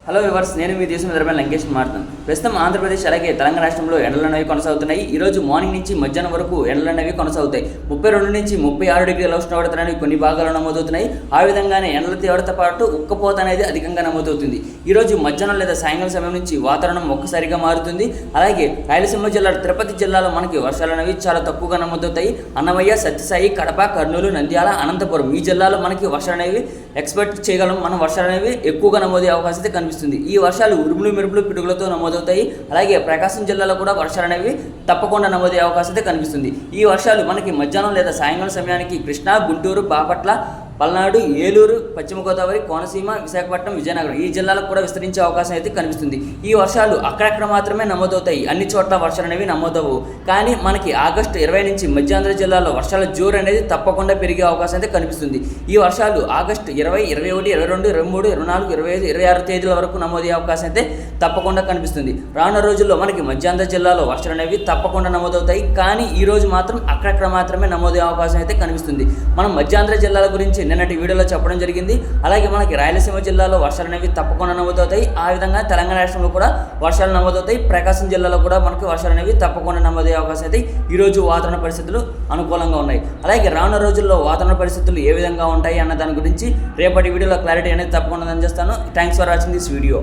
Hello viewers, నేను మీ దేశం ఎదురమైన లంకేష్ మాట్లాడుతాను. ప్రస్తుతం ఆంధ్రప్రదేశ్ అలాగే తెలంగాణ రాష్ట్రంలో ఎండలు అనేవి కొనసాగుతున్నాయి. ఈ రోజు మార్నింగ్ నుంచి మధ్యాహ్నం వరకు ఎండలు అనేవి కొనసాగుతాయి. 32 నుంచి 36 డిగ్రీల ఉష్ణోగ్రత అనేవి కొన్ని భాగాల్లో నమోదవుతున్నాయి. ఆ విధంగానే ఎండల తీవ్రత పాటు ఉక్కపోత అనేది అధికంగా నమోదవుతుంది. ఈ రోజు మధ్యాహ్నం లేదా సాయంకాలం సమయం నుంచి వాతావరణం ఒక్కసారిగా మారుతుంది. అలాగే రాయలసీమ జిల్లా తిరుపతి జిల్లాలో మనకి వర్షాలు అనేవి చాలా తక్కువగా నమోదవుతాయి. అన్నమయ్య, సత్యసాయి, కడప, కర్నూలు, నంద్యాల, అనంతపురం ఈ జిల్లాలో మనకి వర్షాలు అనేవి ఎక్స్పెక్ట్ చేయగలం. మనం వర్షాలు అనేవి ఎక్కువగా నమోదయ్యే అవకాశం అయితే కనిపిస్తుంది. ఈ వర్షాలు ఉరుములు మెరుపులు పిడుగులతో నమోదవుతాయి. అలాగే ప్రకాశం జిల్లాలో కూడా వర్షాలు అనేవి తప్పకుండా నమోదయ్యే అవకాశం అయితే కనిపిస్తుంది. ఈ వర్షాలు మనకి మధ్యాహ్నం లేదా సాయంకాలం సమయానికి కృష్ణా, గుంటూరు, బాపట్ల, పల్నాడు, ఏలూరు, పశ్చిమ గోదావరి, కోనసీమ, విశాఖపట్నం, విజయనగరం ఈ జిల్లాలకు కూడా విస్తరించే అవకాశం అయితే కనిపిస్తుంది. ఈ వర్షాలు అక్కడక్కడ మాత్రమే నమోదవుతాయి. అన్ని చోట్ల వర్షాలు అనేవి నమోదవు. కానీ మనకి ఆగస్టు 20 నుంచి మధ్యాంధ్ర జిల్లాలో వర్షాల జోరు అనేది తప్పకుండా పెరిగే అవకాశం అయితే కనిపిస్తుంది. ఈ వర్షాలు ఆగస్టు 20, 21, 22, 23, 24, 25, 26 తేదీల వరకు నమోదయ్యే అవకాశం అయితే తప్పకుండా కనిపిస్తుంది. రానున్న రోజుల్లో మనకి మధ్యాంధ్ర జిల్లాలో వర్షాలు అనేవి తప్పకుండా నమోదవుతాయి. కానీ ఈ రోజు మాత్రం అక్కడక్కడ మాత్రమే నమోదయ్యే అవకాశం అయితే కనిపిస్తుంది. మనం మధ్యాంధ్ర జిల్లాల గురించి నిన్నటి వీడియోలో చెప్పడం జరిగింది. అలాగే మనకి రాయలసీమ జిల్లాలో వర్షాలు అనేవి తప్పకుండా నమోదవుతాయి. ఆ విధంగా తెలంగాణ రాష్ట్రంలో కూడా వర్షాలు నమోదవుతాయి. ప్రకాశం జిల్లాలో కూడా మనకి వర్షాలు అనేవి తప్పకుండా నమోదయ్యే అవకాశం అయితే ఈరోజు వాతావరణ పరిస్థితులు అనుకూలంగా ఉన్నాయి. అలాగే రానున్న రోజుల్లో వాతావరణ పరిస్థితులు ఏ విధంగా ఉంటాయి అన్న దాని గురించి రేపటి వీడియోలో క్లారిటీ అనేది తప్పకుండా అందజేస్తాను. Thanks for watching this video.